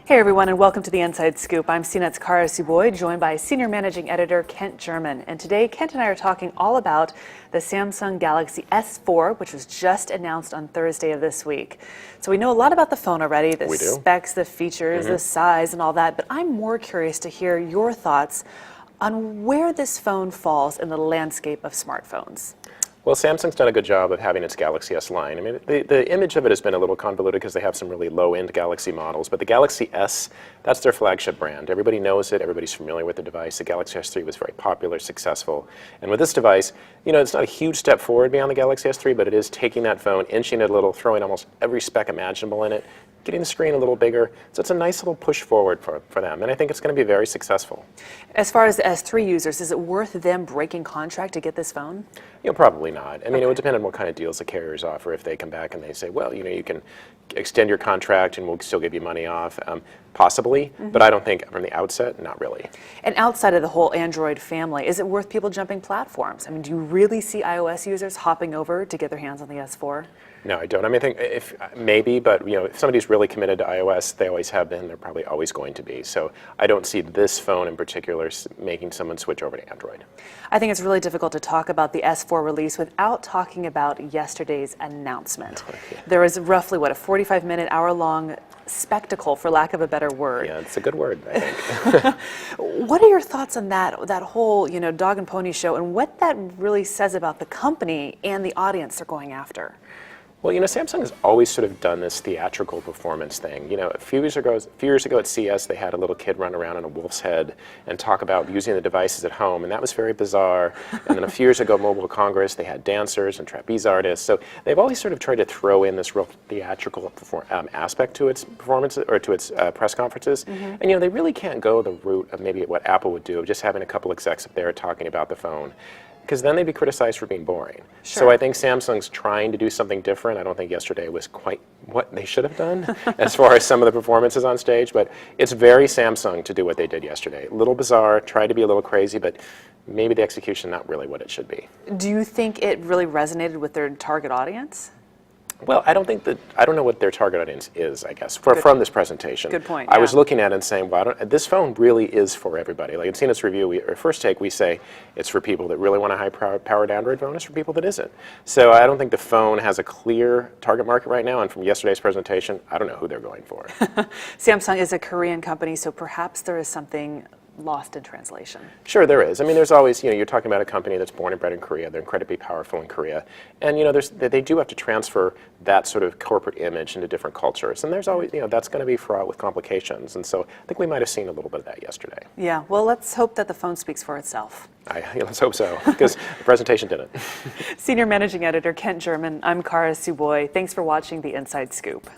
Hey everyone, and welcome to the Inside Scoop. I'm CNET's Cara Suboy, joined by Senior Managing Editor Kent German. And today, Kent and I are talking all about the Samsung Galaxy S4, which was just announced on Thursday of this week. So we know a lot about the phone already, the specs, the features, the size, and all that. But I'm more curious to hear your thoughts on where this phone falls in the landscape of smartphones. Well, Samsung's done a good job of having its Galaxy S line. I mean, the image of it has been a little convoluted because they have some really low-end Galaxy models, but the Galaxy S, that's their flagship brand. Everybody knows it, everybody's familiar with the device. The Galaxy S3 was very popular, successful. And with this device, you know, it's not a huge step forward beyond the Galaxy S3, but it is taking that phone, inching it a little, throwing almost every spec imaginable in it, getting the screen a little bigger. So it's a nice little push forward for them, and I think it's going to be very successful. As far as the S3 users, is it worth them breaking contract to get this phone? You know, probably not. I mean, it would depend on what kind of deals the carriers offer. If they come back and they say, well, you know, you can extend your contract and we'll still give you money off, possibly, but I don't think from the outset, not really. And outside of the whole Android family, is it worth people jumping platforms? I mean, do you really see iOS users hopping over to get their hands on the S4? No, I don't. I mean, I think if maybe, but you know, if somebody's really committed to iOS, they always have been. They're probably always going to be. So I don't see this phone in particular making someone switch over to Android. I think it's really difficult to talk about the S4 release without talking about yesterday's announcement. There was roughly, what, a 45-minute, hour-long spectacle, for lack of a better word. Yeah, it's a good word, I think. What are your thoughts on that whole, you know, dog and pony show, and what that really says about the company and the audience they're going after? Well, you know, Samsung has always sort of done this theatrical performance thing. You know, a few years ago at CES, they had a little kid run around on a wolf's head and talk about using the devices at home, and that was very bizarre. And then a few years ago, Mobile Congress, they had dancers and trapeze artists. So they've always sort of tried to throw in this real theatrical aspect to its performance or to its press conferences. And you know, they really can't go the route of maybe what Apple would do, of just having a couple execs up there talking about the phone, because then they'd be criticized for being boring. Sure. So I think Samsung's trying to do something different. I don't think yesterday was quite what they should have done as far as some of the performances on stage, but it's very Samsung to do what they did yesterday. A little bizarre, tried to be a little crazy, but maybe the execution not really what it should be. Do you think it really resonated with their target audience? Well, I don't know what their target audience is, I guess, from this presentation. Good point, I was looking at it and saying, well, this phone really is for everybody. Like in CNET's review, or first take, we say it's for people that really want a high-powered Android phone. It's for people that isn't. So I don't think the phone has a clear target market right now, and from yesterday's presentation, I don't know who they're going for. Samsung is a Korean company, so perhaps there is something lost in translation. Sure, there is. I mean, there's always, you know, you're talking about a company that's born and bred in Korea. They're incredibly powerful in Korea. And, you know, they do have to transfer that sort of corporate image into different cultures. And there's always, you know, that's going to be fraught with complications. And so I think we might have seen a little bit of that yesterday. Yeah, well, let's hope that the phone speaks for itself. Let's hope so, because the presentation didn't. Senior Managing Editor Kent German, I'm Cara Suboy. Thanks for watching The Inside Scoop.